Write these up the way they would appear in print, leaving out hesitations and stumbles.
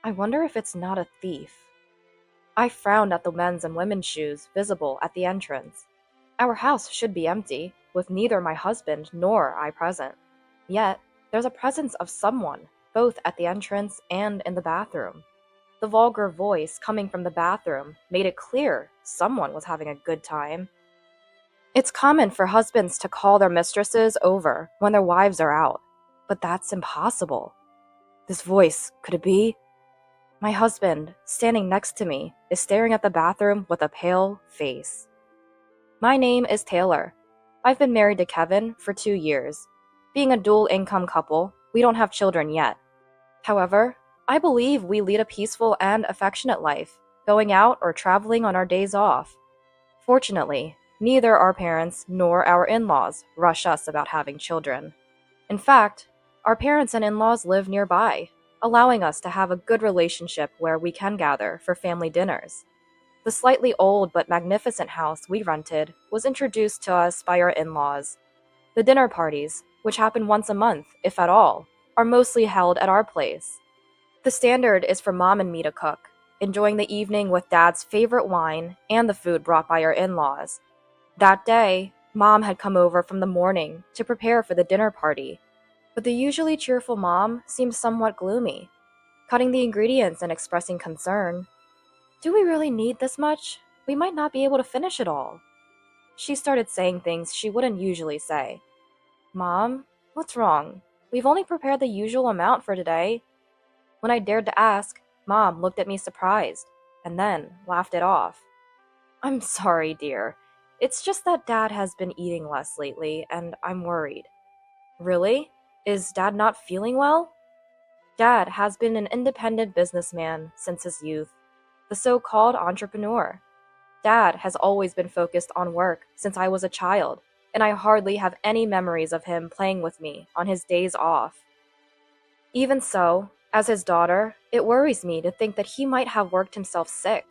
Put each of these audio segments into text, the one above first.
I wonder if it's not a thief. I frowned at the men's and women's shoes visible at the entrance. Our house should be empty, with neither my husband nor I present. Yet, there's a presence of someone, both at the entrance and in the bathroom. The vulgar voice coming from the bathroom made it clear someone was having a good time. It's common for husbands to call their mistresses over when their wives are out, but that's impossible. This voice, could it be? My husband, standing next to me, is staring at the bathroom with a pale face. My name is Taylor. I've been married to Kevin for 2 years. Being a dual-income couple, we don't have children yet. However, I believe we lead a peaceful and affectionate life, going out or traveling on our days off. Fortunately, neither our parents nor our in-laws rush us about having children. In fact, our parents and in-laws live nearby, allowing us to have a good relationship where we can gather for family dinners. The slightly old but magnificent house we rented was introduced to us by our in-laws. The dinner parties, which happen once a month, if at all, are mostly held at our place. The standard is for Mom and me to cook, enjoying the evening with Dad's favorite wine and the food brought by our in-laws. That day, Mom had come over from the morning to prepare for the dinner party, but the usually cheerful Mom seemed somewhat gloomy, cutting the ingredients and expressing concern. "Do we really need this much? We might not be able to finish it all." She started saying things she wouldn't usually say. "Mom, what's wrong? We've only prepared the usual amount for today." When I dared to ask, Mom looked at me surprised, and then laughed it off. "I'm sorry, dear. It's just that Dad has been eating less lately, and I'm worried." "Really? Is Dad not feeling well?" Dad has been an independent businessman since his youth, the so-called entrepreneur. Dad has always been focused on work since I was a child, and I hardly have any memories of him playing with me on his days off. Even so, as his daughter, it worries me to think that he might have worked himself sick.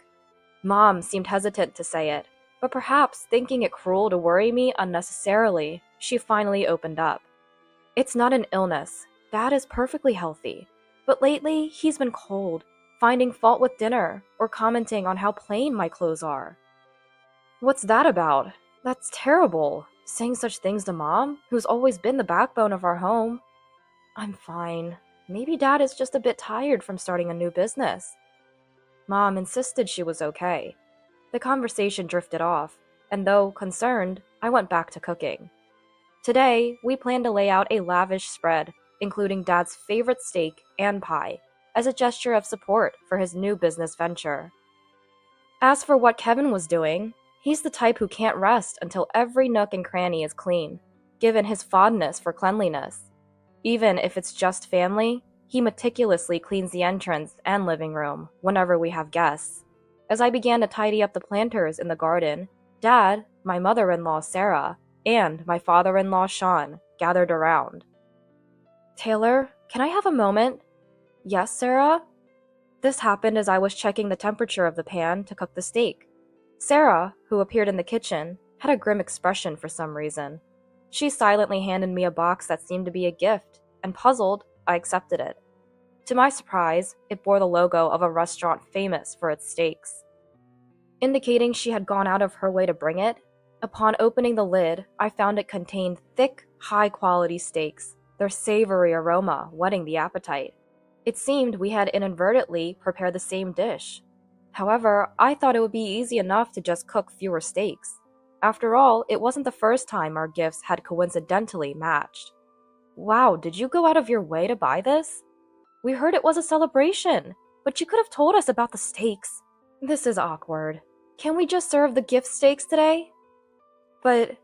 Mom seemed hesitant to say it, but perhaps thinking it cruel to worry me unnecessarily, she finally opened up. "It's not an illness. Dad is perfectly healthy. But lately, he's been cold, finding fault with dinner, or commenting on how plain my clothes are." "What's that about? That's terrible, saying such things to Mom, who's always been the backbone of our home." "I'm fine. Maybe Dad is just a bit tired from starting a new business." Mom insisted she was okay. The conversation drifted off, and though concerned, I went back to cooking. Today, we plan to lay out a lavish spread, including Dad's favorite steak and pie, as a gesture of support for his new business venture. As for what Kevin was doing, he's the type who can't rest until every nook and cranny is clean, given his fondness for cleanliness. Even if it's just family, he meticulously cleans the entrance and living room whenever we have guests. As I began to tidy up the planters in the garden, Dad, my mother-in-law Sarah, and my father-in-law Sean gathered around. "Taylor, can I have a moment?" "Yes, Sarah?" This happened as I was checking the temperature of the pan to cook the steak. Sarah, who appeared in the kitchen, had a grim expression for some reason. She silently handed me a box that seemed to be a gift, and puzzled, I accepted it. To my surprise, it bore the logo of a restaurant famous for its steaks. Indicating she had gone out of her way to bring it, upon opening the lid, I found it contained thick, high-quality steaks, their savory aroma whetting the appetite. It seemed we had inadvertently prepared the same dish. However, I thought it would be easy enough to just cook fewer steaks. After all, it wasn't the first time our gifts had coincidentally matched. "Wow, did you go out of your way to buy this? We heard it was a celebration, but you could have told us about the steaks." "This is awkward. Can we just serve the gift steaks today?" "But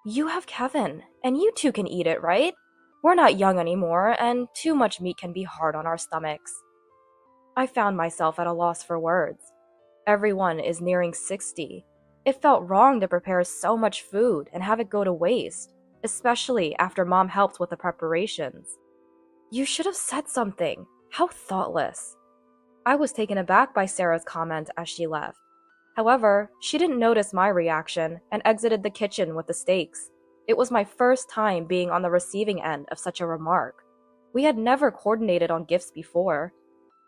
you have Kevin, and you two can eat it, right? We're not young anymore, and too much meat can be hard on our stomachs." I found myself at a loss for words. Everyone is nearing 60. It felt wrong to prepare so much food and have it go to waste, especially after Mom helped with the preparations. "You should have said something. How thoughtless." I was taken aback by Sarah's comment as she left. However, she didn't notice my reaction and exited the kitchen with the steaks. It was my first time being on the receiving end of such a remark. We had never coordinated on gifts before.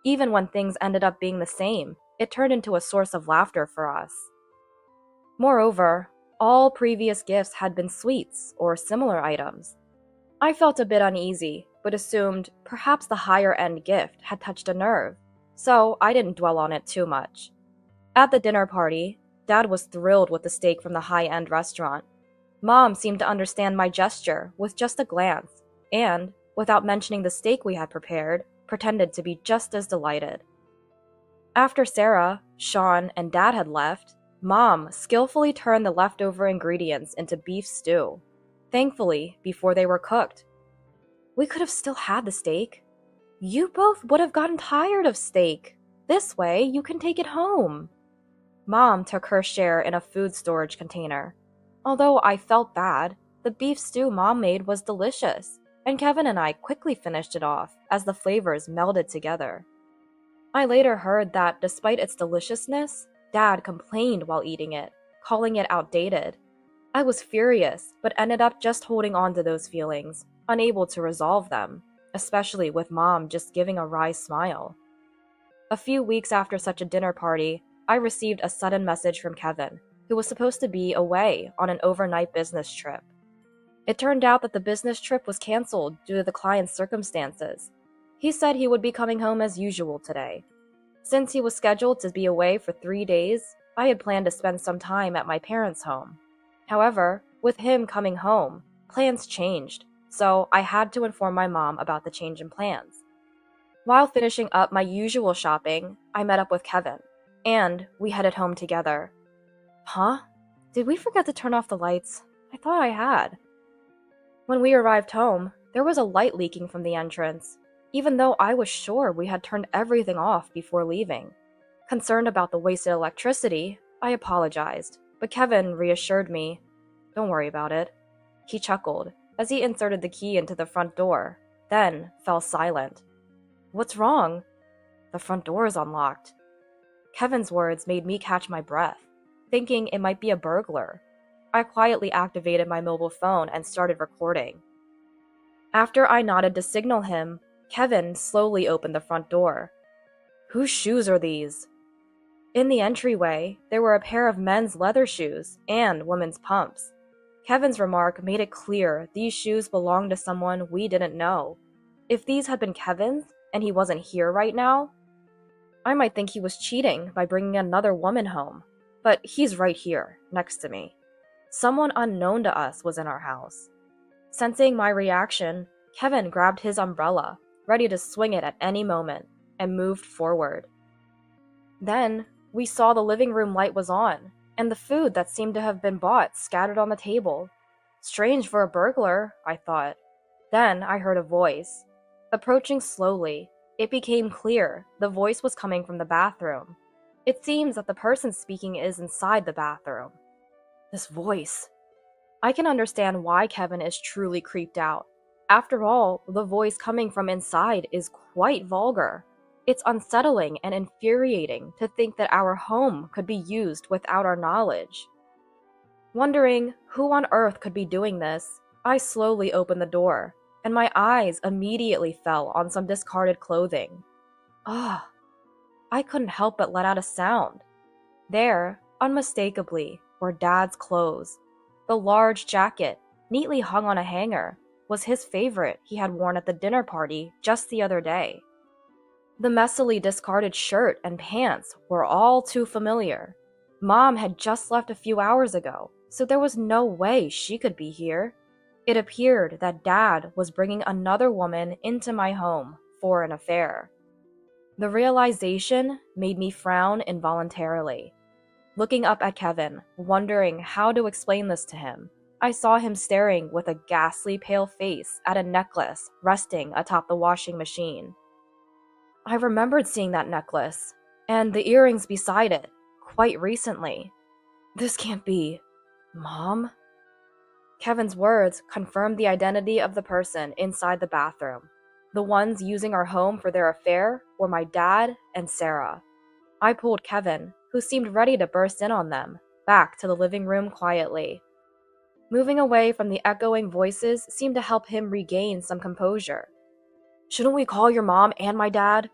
Even when things ended up being the same, it turned into a source of laughter for us. Moreover, all previous gifts had been sweets or similar items. I felt a bit uneasy, but assumed perhaps the higher-end gift had touched a nerve, so I didn't dwell on it too much. At the dinner party, Dad was thrilled with the steak from the high-end restaurant. Mom seemed to understand my gesture with just a glance, and, without mentioning the steak we had prepared, pretended to be just as delighted. After Sarah, Sean, and Dad had left, Mom skillfully turned the leftover ingredients into beef stew. Thankfully, before they were cooked. We could have still had the steak. You both would have gotten tired of steak. This way, you can take it home. Mom took her share in a food storage container. Although I felt bad, the beef stew Mom made was delicious, and Kevin and I quickly finished it off as the flavors melded together. I later heard that despite its deliciousness, Dad complained while eating it, calling it outdated. I was furious, but ended up just holding on to those feelings, unable to resolve them, especially with Mom just giving a wry smile. A few weeks after such a dinner party, I received a sudden message from Kevin, who was supposed to be away on an overnight business trip. It turned out that the business trip was canceled due to the client's circumstances. He said he would be coming home as usual today. Since he was scheduled to be away for 3 days, I had planned to spend some time at my parents' home. However, with him coming home, plans changed, so I had to inform my mom about the change in plans. While finishing up my usual shopping, I met up with Kevin, and we headed home together. Huh? Did we forget to turn off the lights? I thought I had. When we arrived home, there was a light leaking from the entrance, even though I was sure we had turned everything off before leaving. Concerned about the wasted electricity, I apologized, but Kevin reassured me. Don't worry about it. He chuckled as he inserted the key into the front door, then fell silent. What's wrong? The front door is unlocked. Kevin's words made me catch my breath, thinking it might be a burglar. I quietly activated my mobile phone and started recording. After I nodded to signal him, Kevin slowly opened the front door. Whose shoes are these? In the entryway, there were a pair of men's leather shoes and women's pumps. Kevin's remark made it clear these shoes belonged to someone we didn't know. If these had been Kevin's, and he wasn't here right now, I might think he was cheating by bringing another woman home. But he's right here, next to me. Someone unknown to us was in our house. Sensing my reaction, Kevin grabbed his umbrella, ready to swing it at any moment, and moved forward. Then, we saw the living room light was on, and the food that seemed to have been bought scattered on the table. Strange for a burglar, I thought. Then I heard a voice. Approaching slowly, it became clear the voice was coming from the bathroom. It seems that the person speaking is inside the bathroom. This voice. I can understand why Kevin is truly creeped out. After all, the voice coming from inside is quite vulgar. It's unsettling and infuriating to think that our home could be used without our knowledge. Wondering who on earth could be doing this, I slowly opened the door, and my eyes immediately fell on some discarded clothing. Ah! I couldn't help but let out a sound. There, unmistakably, were Dad's clothes. The large jacket, neatly hung on a hanger, was his favorite he had worn at the dinner party just the other day. The messily discarded shirt and pants were all too familiar. Mom had just left a few hours ago, so there was no way she could be here. It appeared that Dad was bringing another woman into my home for an affair. The realization made me frown involuntarily. Looking up at Kevin, wondering how to explain this to him, I saw him staring with a ghastly pale face at a necklace resting atop the washing machine. I remembered seeing that necklace, and the earrings beside it, quite recently. This can't be... Mom? Kevin's words confirmed the identity of the person inside the bathroom. The ones using our home for their affair were my dad and Sarah. I pulled Kevin, who seemed ready to burst in on them, back to the living room quietly. Moving away from the echoing voices seemed to help him regain some composure. Shouldn't we call your mom and my dad?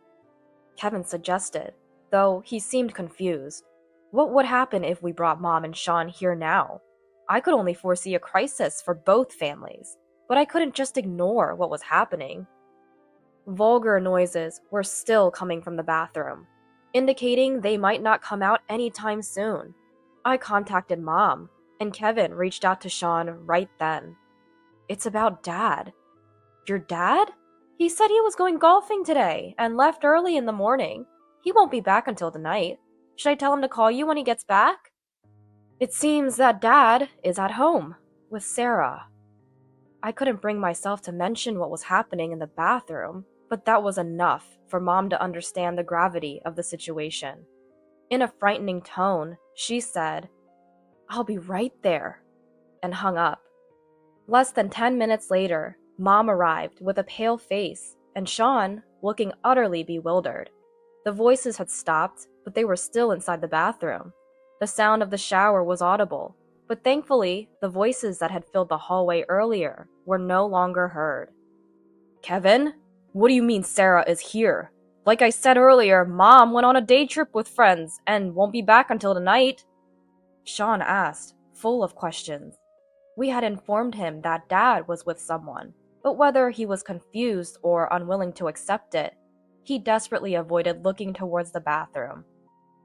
Kevin suggested, though he seemed confused. What would happen if we brought Mom and Sean here now? I could only foresee a crisis for both families, but I couldn't just ignore what was happening. Vulgar noises were still coming from the bathroom, indicating they might not come out anytime soon. I contacted Mom, and Kevin reached out to Sean right then. It's about Dad. Your dad? He said he was going golfing today and left early in the morning. He won't be back until tonight. Should I tell him to call you when he gets back? It seems that Dad is at home with Sarah. I couldn't bring myself to mention what was happening in the bathroom, but that was enough for Mom to understand the gravity of the situation. In a frightening tone, she said, "I'll be right there," and hung up. Less than 10 minutes later, Mom arrived with a pale face, and Sean looking utterly bewildered. The voices had stopped, but they were still inside the bathroom. The sound of the shower was audible, but thankfully, the voices that had filled the hallway earlier were no longer heard. "Kevin? What do you mean Sarah is here? Like I said earlier, Mom went on a day trip with friends and won't be back until tonight," Sean asked, full of questions. We had informed him that Dad was with someone, but whether he was confused or unwilling to accept it, he desperately avoided looking towards the bathroom.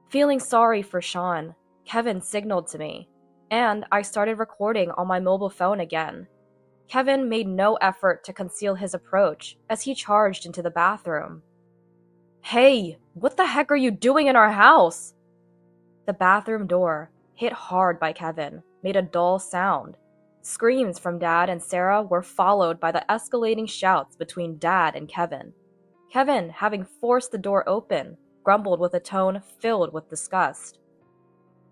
Feeling sorry for Sean, Kevin signaled to me, and I started recording on my mobile phone again. Kevin made no effort to conceal his approach as he charged into the bathroom. "Hey, what the heck are you doing in our house?" The bathroom door, hit hard by Kevin, made a dull sound. Screams from Dad and Sarah were followed by the escalating shouts between Dad and Kevin. Kevin, having forced the door open, grumbled with a tone filled with disgust.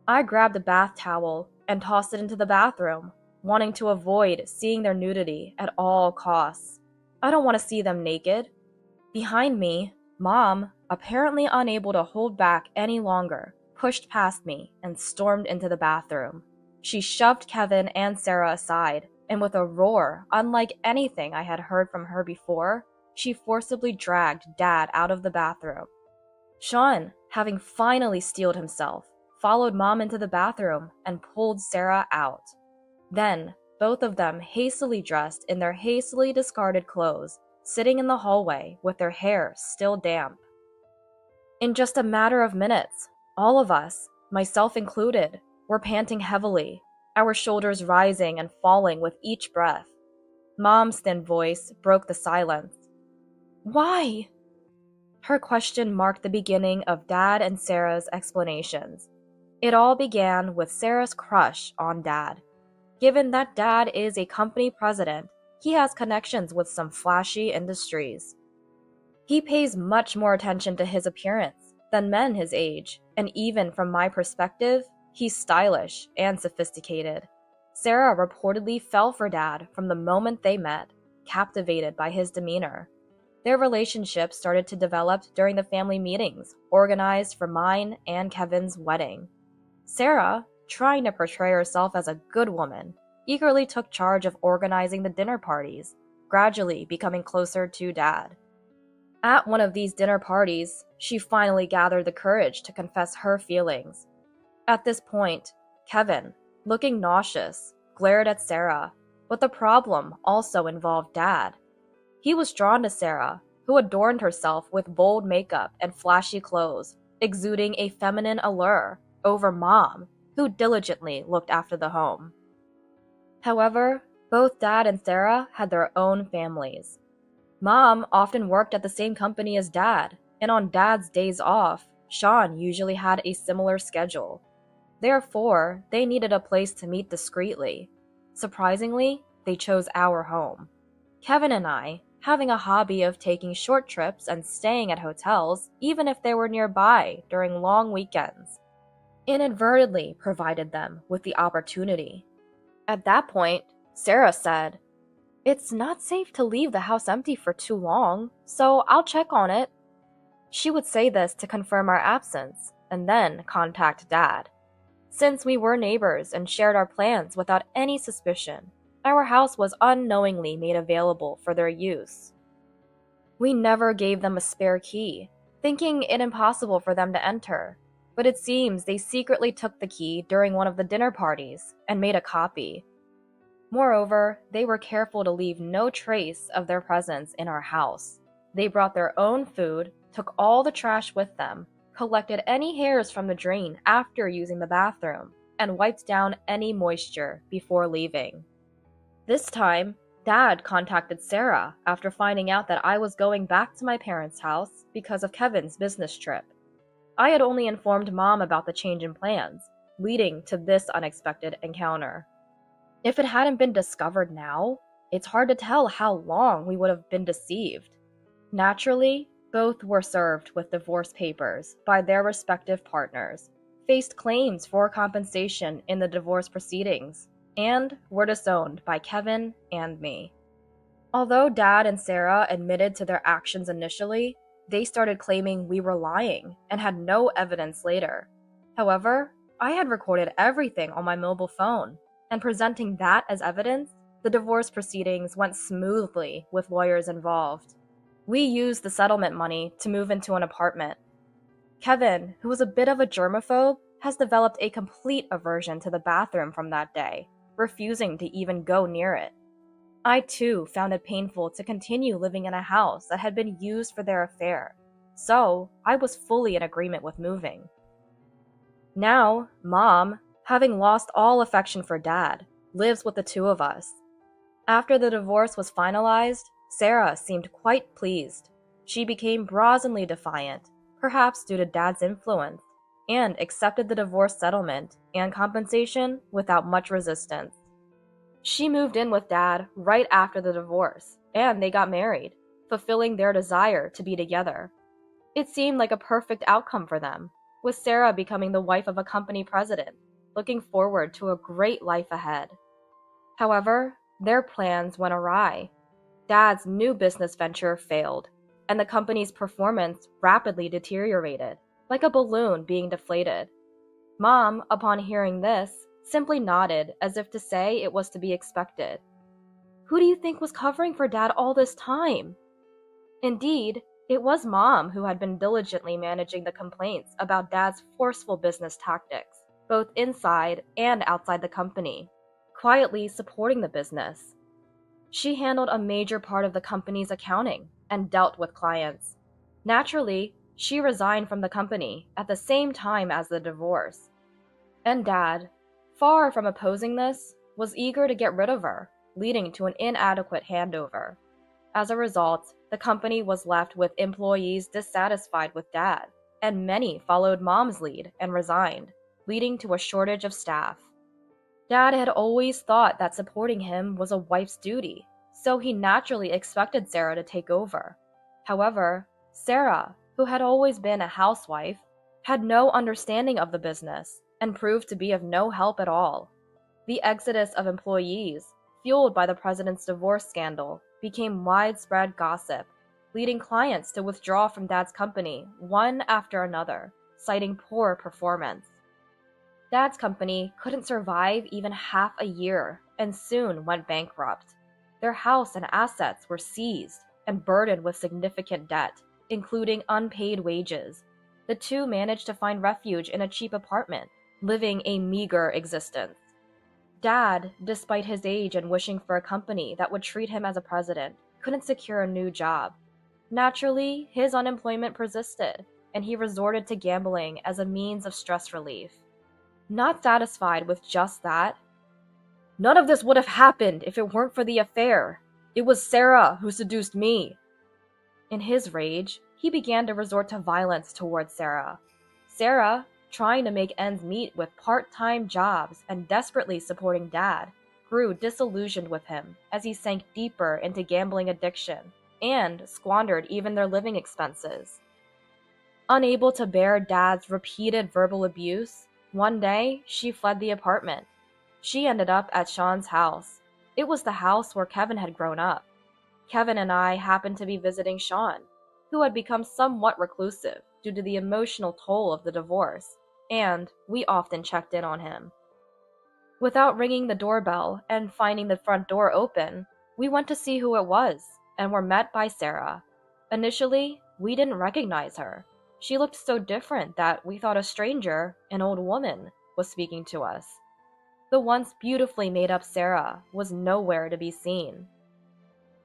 I grabbed a bath towel and tossed it into the bathroom, wanting to avoid seeing their nudity at all costs. I don't want to see them naked. Behind me, Mom, apparently unable to hold back any longer, pushed past me and stormed into the bathroom. She shoved Kevin and Sarah aside, and with a roar unlike anything I had heard from her before, she forcibly dragged Dad out of the bathroom. Sean, having finally steeled himself, followed Mom into the bathroom and pulled Sarah out. Then, both of them hastily dressed in their hastily discarded clothes, sitting in the hallway with their hair still damp. In just a matter of minutes, all of us, myself included, were panting heavily, our shoulders rising and falling with each breath. Mom's thin voice broke the silence. "Why?" Her question marked the beginning of Dad and Sarah's explanations. It all began with Sarah's crush on Dad. Given that Dad is a company president, he has connections with some flashy industries. He pays much more attention to his appearance than men his age, and even from my perspective, he's stylish and sophisticated. Sarah reportedly fell for Dad from the moment they met, captivated by his demeanor. Their relationship started to develop during the family meetings organized for mine and Kevin's wedding. Sarah, trying to portray herself as a good woman, eagerly took charge of organizing the dinner parties, gradually becoming closer to Dad. At one of these dinner parties, she finally gathered the courage to confess her feelings. At this point, Kevin, looking nauseous, glared at Sarah, but the problem also involved Dad. He was drawn to Sarah, who adorned herself with bold makeup and flashy clothes, exuding a feminine allure, over Mom, who diligently looked after the home. However, both Dad and Sarah had their own families. Mom often worked at the same company as Dad, and on Dad's days off, Sean usually had a similar schedule. Therefore, they needed a place to meet discreetly. Surprisingly, they chose our home. Kevin and I, having a hobby of taking short trips and staying at hotels, even if they were nearby during long weekends, inadvertently provided them with the opportunity. At that point, Sarah said, "It's not safe to leave the house empty for too long, so I'll check on it." She would say this to confirm our absence, and then contact Dad. Since we were neighbors and shared our plans without any suspicion, our house was unknowingly made available for their use. We never gave them a spare key. thinking it impossible for them to enter. But it seems they secretly took the key during one of the dinner parties and made a copy. Moreover, they were careful to leave no trace of their presence in our house. They brought their own food, took all the trash with them, collected any hairs from the drain after using the bathroom, and wiped down any moisture before leaving. This time, Dad contacted Sarah after finding out that I was going back to my parents' house because of Kevin's business trip. I had only informed Mom about the change in plans, leading to this unexpected encounter. If it hadn't been discovered now, it's hard to tell how long we would have been deceived. Naturally, both were served with divorce papers by their respective partners, faced claims for compensation in the divorce proceedings, and were disowned by Kevin and me. Although Dad and Sarah admitted to their actions initially, they started claiming we were lying and had no evidence later. However, I had recorded everything on my mobile phone, and presenting that as evidence, the divorce proceedings went smoothly with lawyers involved. We used the settlement money to move into an apartment. Kevin, who was a bit of a germaphobe, has developed a complete aversion to the bathroom from that day, refusing to even go near it. I too found it painful to continue living in a house that had been used for their affair, so I was fully in agreement with moving. Now, Mom, having lost all affection for Dad, lives with the two of us. After the divorce was finalized, Sarah seemed quite pleased. She became brazenly defiant, perhaps due to Dad's influence, and accepted the divorce settlement and compensation without much resistance. She moved in with Dad right after the divorce, and they got married, fulfilling their desire to be together. It seemed like a perfect outcome for them, with Sarah becoming the wife of a company president, looking forward to a great life ahead. However, their plans went awry. Dad's new business venture failed, and the company's performance rapidly deteriorated, like a balloon being deflated. Mom, upon hearing this, simply nodded as if to say it was to be expected. Who do you think was covering for Dad all this time? Indeed, it was Mom who had been diligently managing the complaints about Dad's forceful business tactics, both inside and outside the company, quietly supporting the business. She handled a major part of the company's accounting and dealt with clients. Naturally, she resigned from the company at the same time as the divorce. And Dad, far from opposing this, was eager to get rid of her, leading to an inadequate handover. As a result, the company was left with employees dissatisfied with Dad, and many followed Mom's lead and resigned, leading to a shortage of staff. Dad had always thought that supporting him was a wife's duty, so he naturally expected Sarah to take over. However, Sarah, who had always been a housewife, had no understanding of the business and proved to be of no help at all. The exodus of employees, fueled by the president's divorce scandal, became widespread gossip, leading clients to withdraw from Dad's company one after another, citing poor performance. Dad's company couldn't survive even half a year and soon went bankrupt. Their house and assets were seized and burdened with significant debt, including unpaid wages. The two managed to find refuge in a cheap apartment, living a meager existence. Dad, despite his age and wishing for a company that would treat him as a president, couldn't secure a new job. Naturally, his unemployment persisted, and he resorted to gambling as a means of stress relief. Not satisfied with just that, "None of this would have happened if it weren't for the affair. It was Sarah who seduced me." In his rage, he began to resort to violence towards Sarah. Sarah, trying to make ends meet with part-time jobs and desperately supporting Dad, grew disillusioned with him as he sank deeper into gambling addiction and squandered even their living expenses. Unable to bear Dad's repeated verbal abuse, one day she fled the apartment. She ended up at Sean's house. It was the house where Kevin had grown up. Kevin and I happened to be visiting Sean, who had become somewhat reclusive due to the emotional toll of the divorce, and we often checked in on him. Without ringing the doorbell and finding the front door open, we went to see who it was and were met by Sarah. Initially, we didn't recognize her, She looked so different that we thought a stranger, an old woman, was speaking to us. The once beautifully made up Sarah was nowhere to be seen.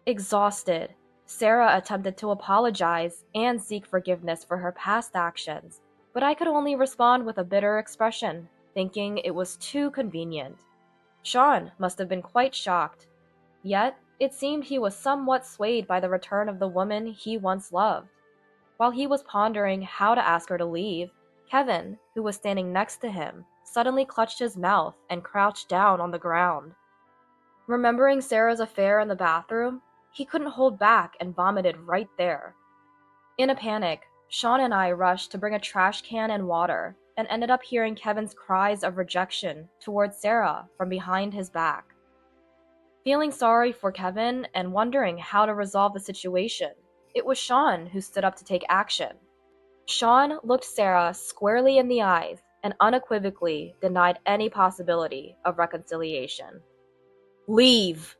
Exhausted, Sarah attempted to apologize and seek forgiveness for her past actions, but I could only respond with a bitter expression, thinking it was too convenient. Sean must have been quite shocked. Yet, it seemed he was somewhat swayed by the return of the woman he once loved. While he was pondering how to ask her to leave, Kevin, who was standing next to him, suddenly clutched his mouth and crouched down on the ground. Remembering Sarah's affair in the bathroom, he couldn't hold back and vomited right there. In a panic, Sean and I rushed to bring a trash can and water, and ended up hearing Kevin's cries of rejection towards Sarah from behind his back. Feeling sorry for Kevin and wondering how to resolve the situation, it was Sean who stood up to take action. Sean looked Sarah squarely in the eyes and unequivocally denied any possibility of reconciliation. "Leave!"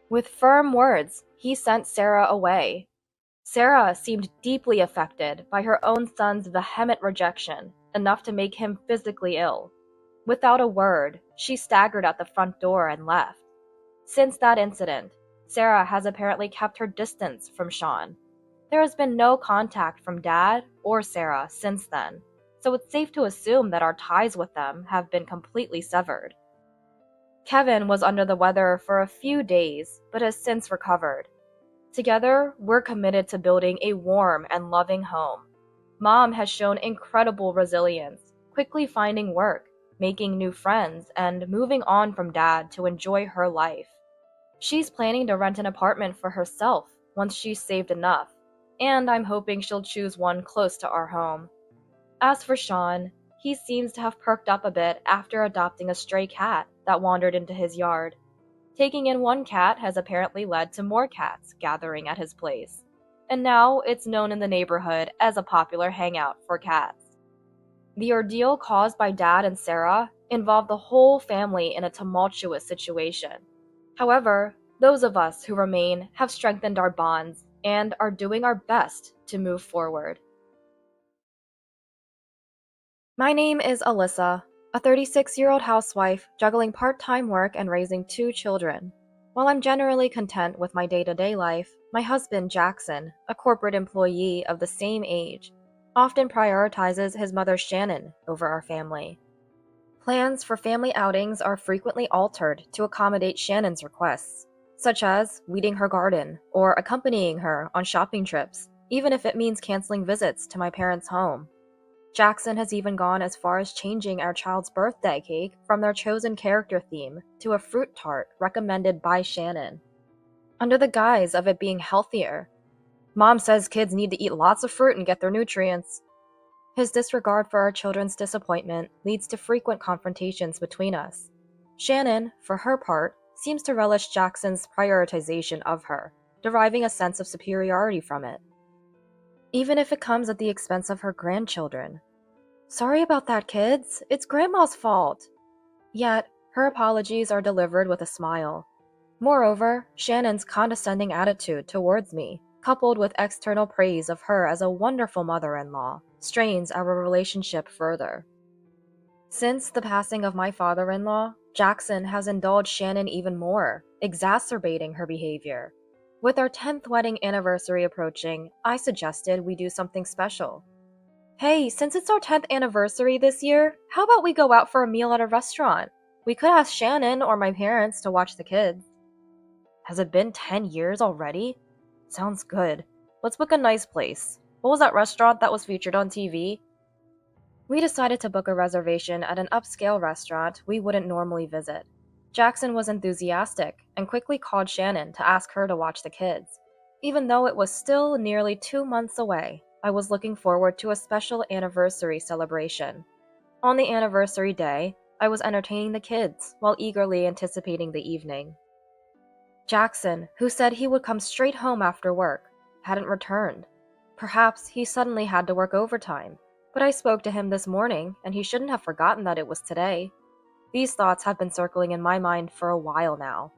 With firm words, he sent Sarah away. Sarah seemed deeply affected by her own son's vehement rejection, enough to make him physically ill. Without a word, she staggered at the front door and left. Since that incident, Sarah has apparently kept her distance from Sean. There has been no contact from Dad or Sarah since then, so it's safe to assume that our ties with them have been completely severed. Kevin was under the weather for a few days, but has since recovered. Together, we're committed to building a warm and loving home. Mom has shown incredible resilience, quickly finding work, making new friends, and moving on from Dad to enjoy her life. She's planning to rent an apartment for herself once she's saved enough, and I'm hoping she'll choose one close to our home. As for Sean, he seems to have perked up a bit after adopting a stray cat that wandered into his yard. Taking in one cat has apparently led to more cats gathering at his place, and now it's known in the neighborhood as a popular hangout for cats. The ordeal caused by Dad and Sarah involved the whole family in a tumultuous situation. However, those of us who remain have strengthened our bonds and are doing our best to move forward. My name is Alyssa, a 36-year-old housewife juggling part-time work and raising 2 children. While I'm generally content with my day-to-day life, my husband Jackson, a corporate employee of the same age, often prioritizes his mother Shannon over our family. Plans for family outings are frequently altered to accommodate Shannon's requests, such as weeding her garden or accompanying her on shopping trips, even if it means canceling visits to my parents' home. Jackson has even gone as far as changing our child's birthday cake from their chosen character theme to a fruit tart recommended by Shannon, under the guise of it being healthier. Mom says kids need to eat lots of fruit and get their nutrients. His disregard for our children's disappointment leads to frequent confrontations between us. Shannon, for her part, seems to relish Jackson's prioritization of her, deriving a sense of superiority from it, even if it comes at the expense of her grandchildren. "Sorry about that, kids. It's Grandma's fault." Yet, her apologies are delivered with a smile. Moreover, Shannon's condescending attitude towards me, coupled with external praise of her as a wonderful mother-in-law, strains our relationship further. Since the passing of my father-in-law, Jackson has indulged Shannon even more, exacerbating her behavior. With our 10th wedding anniversary approaching, I suggested we do something special. "Hey, since it's our 10th anniversary this year, how about we go out for a meal at a restaurant? We could ask Shannon or my parents to watch the kids." Has it been 10 years already? Sounds good. Let's book a nice place. What was that restaurant that was featured on TV? We decided to book a reservation at an upscale restaurant we wouldn't normally visit. Jackson was enthusiastic and quickly called Shannon to ask her to watch the kids. Even though it was still nearly 2 months away, I was looking forward to a special anniversary celebration. On the anniversary day, I was entertaining the kids while eagerly anticipating the evening. Jackson, who said he would come straight home after work, hadn't returned. Perhaps he suddenly had to work overtime, but I spoke to him this morning and he shouldn't have forgotten that it was today. These thoughts have been circling in my mind for a while now.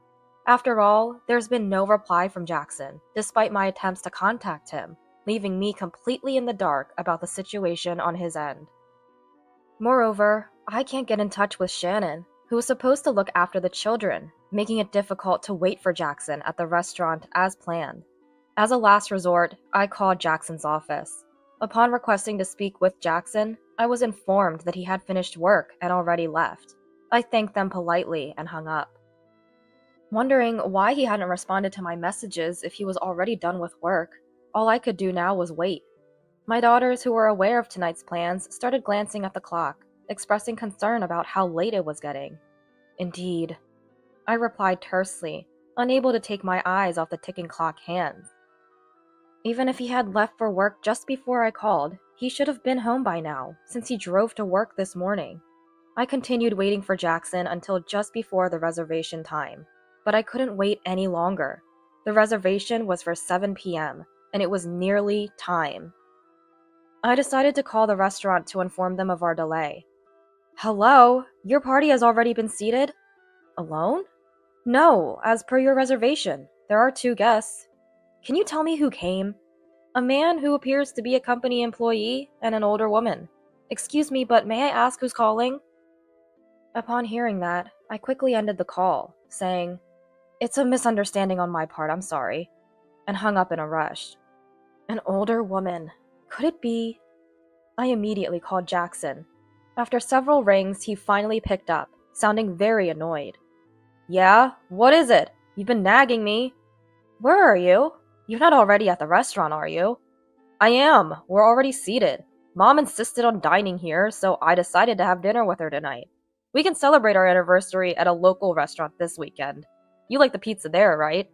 After all, there's been no reply from Jackson, despite my attempts to contact him, leaving me completely in the dark about the situation on his end. Moreover, I can't get in touch with Shannon, who was supposed to look after the children, making it difficult to wait for Jackson at the restaurant as planned. As a last resort, I called Jackson's office. Upon requesting to speak with Jackson, I was informed that he had finished work and already left. I thanked them politely and hung up. Wondering why he hadn't responded to my messages if he was already done with work, all I could do now was wait. My daughters, who were aware of tonight's plans, started glancing at the clock, expressing concern about how late it was getting. Indeed, I replied tersely, unable to take my eyes off the ticking clock hands. Even if he had left for work just before I called, he should have been home by now, since he drove to work this morning. I continued waiting for Jackson until just before the reservation time, but I couldn't wait any longer. The reservation was for 7 p.m., and it was nearly time. I decided to call the restaurant to inform them of our delay. Hello? Your party has already been seated? Alone? No, as per your reservation. There are 2 guests. Can you tell me who came? A man who appears to be a company employee and an older woman. Excuse me, but may I ask who's calling? Upon hearing that, I quickly ended the call, saying, "It's a misunderstanding on my part, I'm sorry," and hung up in a rush. An older woman. Could it be? I immediately called Jackson. After several rings, he finally picked up, sounding very annoyed. Yeah? What is it? You've been nagging me. Where are you? You're not already at the restaurant, are you? I am. We're already seated. Mom insisted on dining here, so I decided to have dinner with her tonight. We can celebrate our anniversary at a local restaurant this weekend. You like the pizza there, right?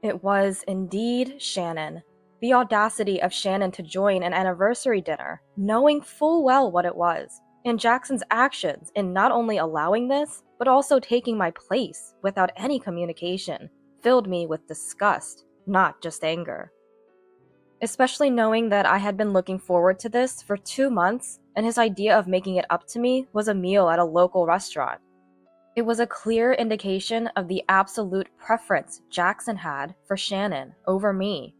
It was indeed Shannon. The audacity of Shannon to join an anniversary dinner, knowing full well what it was, and Jackson's actions in not only allowing this, but also taking my place without any communication, filled me with disgust, not just anger. Especially knowing that I had been looking forward to this for 2 months, and his idea of making it up to me was a meal at a local restaurant. It was a clear indication of the absolute preference Jackson had for Shannon over me.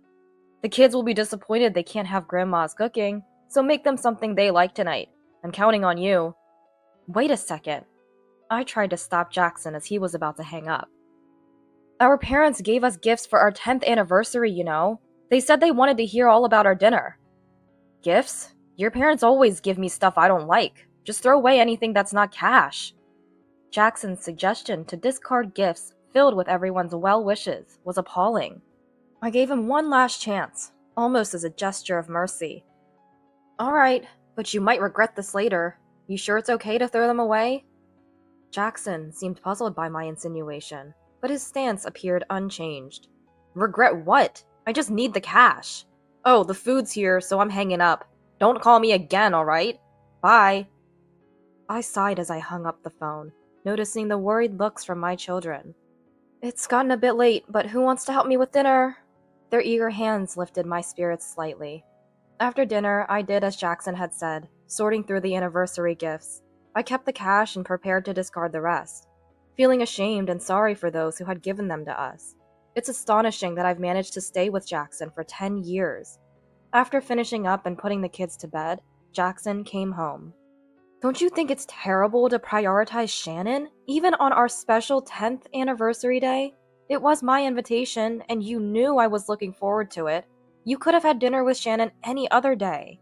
The kids will be disappointed they can't have Grandma's cooking, so make them something they like tonight. I'm counting on you. Wait a second. I tried to stop Jackson as he was about to hang up. Our parents gave us gifts for our 10th anniversary, you know. They said they wanted to hear all about our dinner. Gifts? Your parents always give me stuff I don't like. Just throw away anything that's not cash. Jackson's suggestion to discard gifts filled with everyone's well wishes was appalling. I gave him one last chance, almost as a gesture of mercy. Alright, but you might regret this later. You sure it's okay to throw them away? Jackson seemed puzzled by my insinuation, but his stance appeared unchanged. Regret what? I just need the cash. Oh, the food's here, so I'm hanging up. Don't call me again, alright? Bye. I sighed as I hung up the phone, noticing the worried looks from my children. It's gotten a bit late, but who wants to help me with dinner? Their eager hands lifted my spirits slightly. After dinner, I did as Jackson had said, sorting through the anniversary gifts. I kept the cash and prepared to discard the rest, feeling ashamed and sorry for those who had given them to us. It's astonishing that I've managed to stay with Jackson for 10 years. After finishing up and putting the kids to bed, Jackson came home. Don't you think it's terrible to prioritize Shannon, even on our special 10th anniversary day? It was my invitation, and you knew I was looking forward to it. You could have had dinner with Shannon any other day.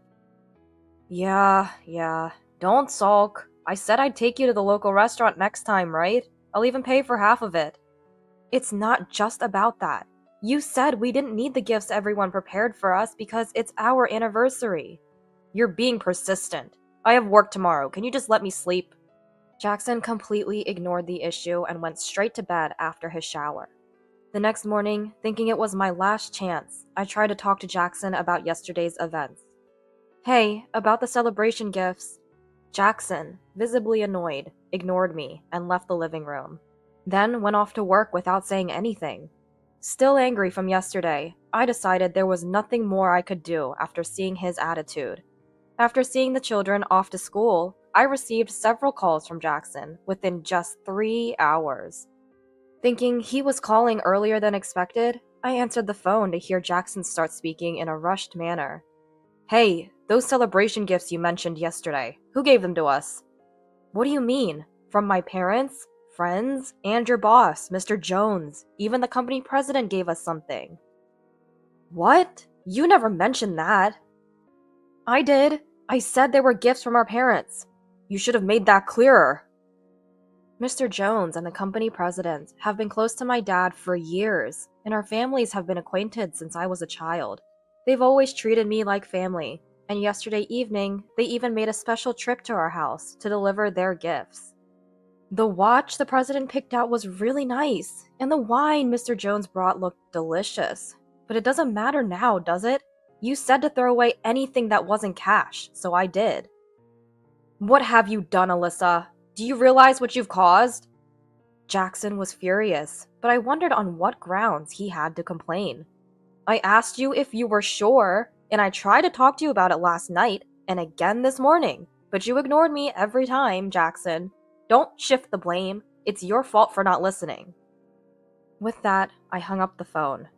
Yeah, don't sulk. I said I'd take you to the local restaurant next time, right? I'll even pay for half of it. It's not just about that. You said we didn't need the gifts everyone prepared for us because it's our anniversary. You're being persistent. I have work tomorrow. Can you just let me sleep? Jackson completely ignored the issue and went straight to bed after his shower. The next morning, thinking it was my last chance, I tried to talk to Jackson about yesterday's events. Hey, about the celebration gifts. Jackson, visibly annoyed, ignored me and left the living room. Then went off to work without saying anything. Still angry from yesterday, I decided there was nothing more I could do after seeing his attitude. After seeing the children off to school, I received several calls from Jackson within just 3 hours. Thinking he was calling earlier than expected, I answered the phone to hear Jackson start speaking in a rushed manner. Hey, those celebration gifts you mentioned yesterday, who gave them to us? What do you mean? From my parents, friends, and your boss, Mr. Jones. Even the company president gave us something. What? You never mentioned that. I did. I said they were gifts from our parents. You should have made that clearer. Mr. Jones and the company president have been close to my dad for years, and our families have been acquainted since I was a child. They've always treated me like family, and yesterday evening, they even made a special trip to our house to deliver their gifts. The watch the president picked out was really nice, and the wine Mr. Jones brought looked delicious. But it doesn't matter now, does it? You said to throw away anything that wasn't cash, so I did. What have you done, Alyssa? Do you realize what you've caused? Jackson was furious, but I wondered on what grounds he had to complain. I asked you if you were sure, and I tried to talk to you about it last night and again this morning, but you ignored me every time, Jackson. Don't shift the blame. It's your fault for not listening. With that, I hung up the phone.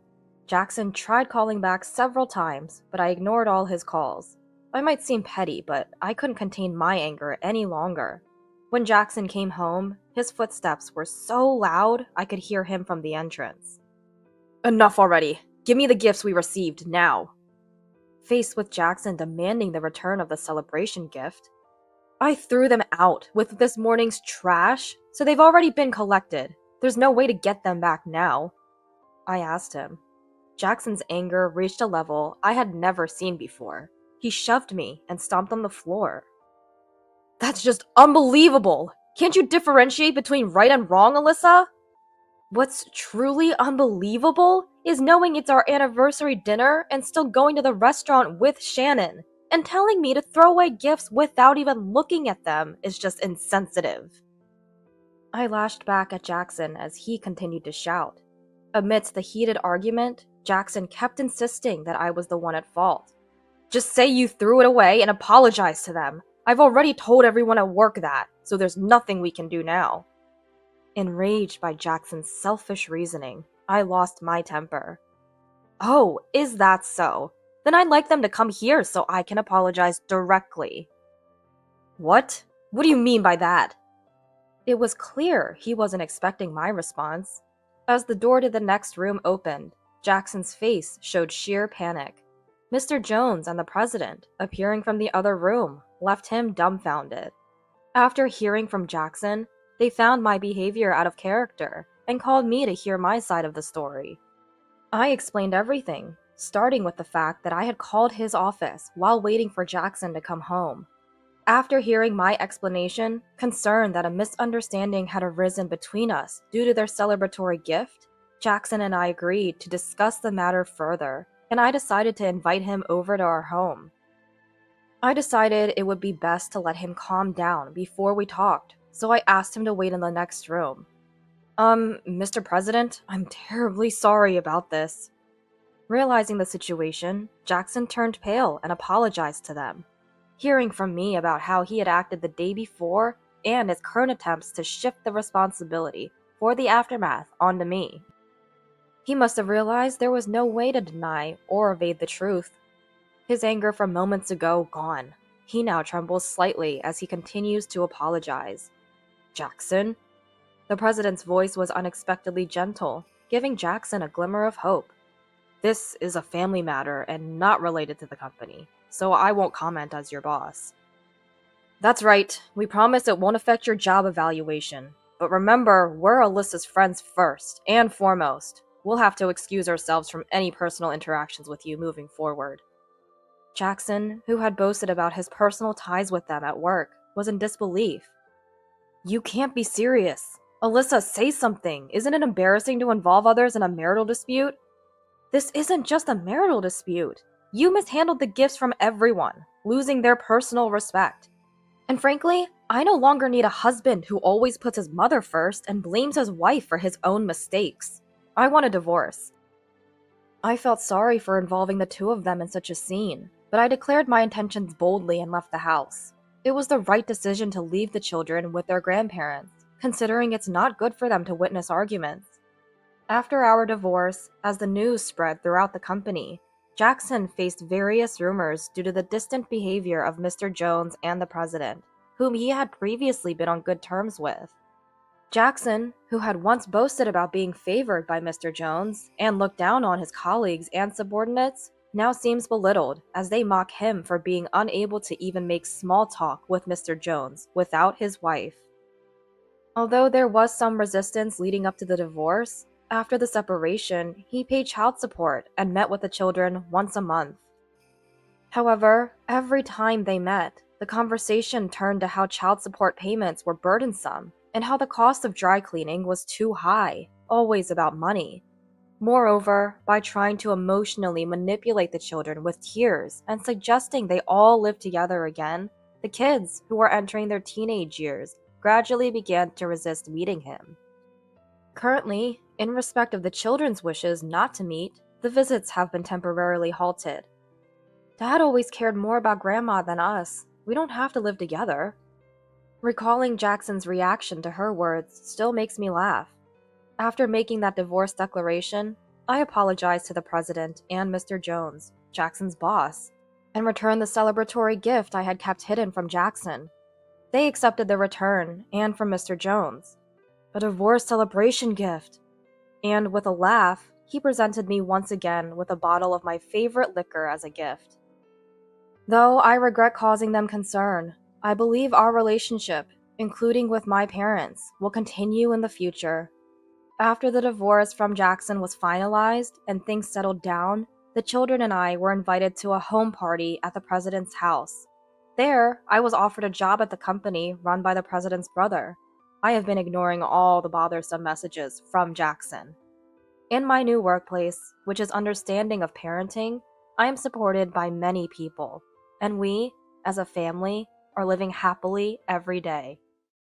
Jackson tried calling back several times, but I ignored all his calls. I might seem petty, but I couldn't contain my anger any longer. When Jackson came home, his footsteps were so loud I could hear him from the entrance. Enough already. Give me the gifts we received, now. Faced with Jackson demanding the return of the celebration gift, I threw them out with this morning's trash, so they've already been collected. There's no way to get them back now. I asked him. Jackson's anger reached a level I had never seen before. He shoved me and stomped on the floor. That's just unbelievable! Can't you differentiate between right and wrong, Alyssa? What's truly unbelievable is knowing it's our anniversary dinner and still going to the restaurant with Shannon, and telling me to throw away gifts without even looking at them is just insensitive. I lashed back at Jackson as he continued to shout. Amidst the heated argument, Jackson kept insisting that I was the one at fault. Just say you threw it away and apologize to them. I've already told everyone at work that, so there's nothing we can do now. Enraged by Jackson's selfish reasoning, I lost my temper. Oh, is that so? Then I'd like them to come here so I can apologize directly. What? What do you mean by that? It was clear he wasn't expecting my response. As the door to the next room opened, Jackson's face showed sheer panic. Mr. Jones and the president, appearing from the other room, left him dumbfounded. After hearing from Jackson, they found my behavior out of character and called me to hear my side of the story. I explained everything, starting with the fact that I had called his office while waiting for Jackson to come home. After hearing my explanation, concerned that a misunderstanding had arisen between us due to their celebratory gift, Jackson and I agreed to discuss the matter further, and I decided to invite him over to our home. I decided it would be best to let him calm down before we talked, so I asked him to wait in the next room. Mr. President, I'm terribly sorry about this. Realizing the situation, Jackson turned pale and apologized to them. Hearing from me about how he had acted the day before and his current attempts to shift the responsibility for the aftermath onto me. He must have realized there was no way to deny or evade the truth. His anger from moments ago gone, he now trembles slightly as he continues to apologize. Jackson? The president's voice was unexpectedly gentle, giving Jackson a glimmer of hope. This is a family matter and not related to the company, so I won't comment as your boss. That's right, we promise it won't affect your job evaluation. But remember, we're Alyssa's friends first and foremost. We'll have to excuse ourselves from any personal interactions with you moving forward. Jackson, who had boasted about his personal ties with them at work, was in disbelief. You can't be serious. Alyssa, say something. Isn't it embarrassing to involve others in a marital dispute? This isn't just a marital dispute. You mishandled the gifts from everyone, losing their personal respect. And frankly, I no longer need a husband who always puts his mother first and blames his wife for his own mistakes. I want a divorce. I felt sorry for involving the two of them in such a scene, but I declared my intentions boldly and left the house. It was the right decision to leave the children with their grandparents, considering it's not good for them to witness arguments. After our divorce, as the news spread throughout the company, Jackson faced various rumors due to the distant behavior of Mr. Jones and the president, whom he had previously been on good terms with. Jackson, who had once boasted about being favored by Mr. Jones and looked down on his colleagues and subordinates, now seems belittled as they mock him for being unable to even make small talk with Mr. Jones without his wife. Although there was some resistance leading up to the divorce, after the separation, he paid child support and met with the children once a month. However, every time they met, the conversation turned to how child support payments were burdensome and how the cost of dry cleaning was too high, always about money. Moreover, by trying to emotionally manipulate the children with tears and suggesting they all live together again, the kids, who were entering their teenage years, gradually began to resist meeting him. Currently, in respect of the children's wishes not to meet, the visits have been temporarily halted. Dad always cared more about Grandma than us. We don't have to live together. Recalling Jackson's reaction to her words still makes me laugh. After making that divorce declaration, I apologized to the president and Mr. Jones, Jackson's boss, and returned the celebratory gift I had kept hidden from Jackson. They accepted the return, and from Mr. Jones. A divorce celebration gift! And with a laugh, he presented me once again with a bottle of my favorite liquor as a gift. Though I regret causing them concern, I believe our relationship, including with my parents, will continue in the future. After the divorce from Jackson was finalized and things settled down, the children and I were invited to a home party at the president's house. There, I was offered a job at the company run by the president's brother. I have been ignoring all the bothersome messages from Jackson. In my new workplace, which is understanding of parenting, I am supported by many people, and we, as a family, are living happily every day.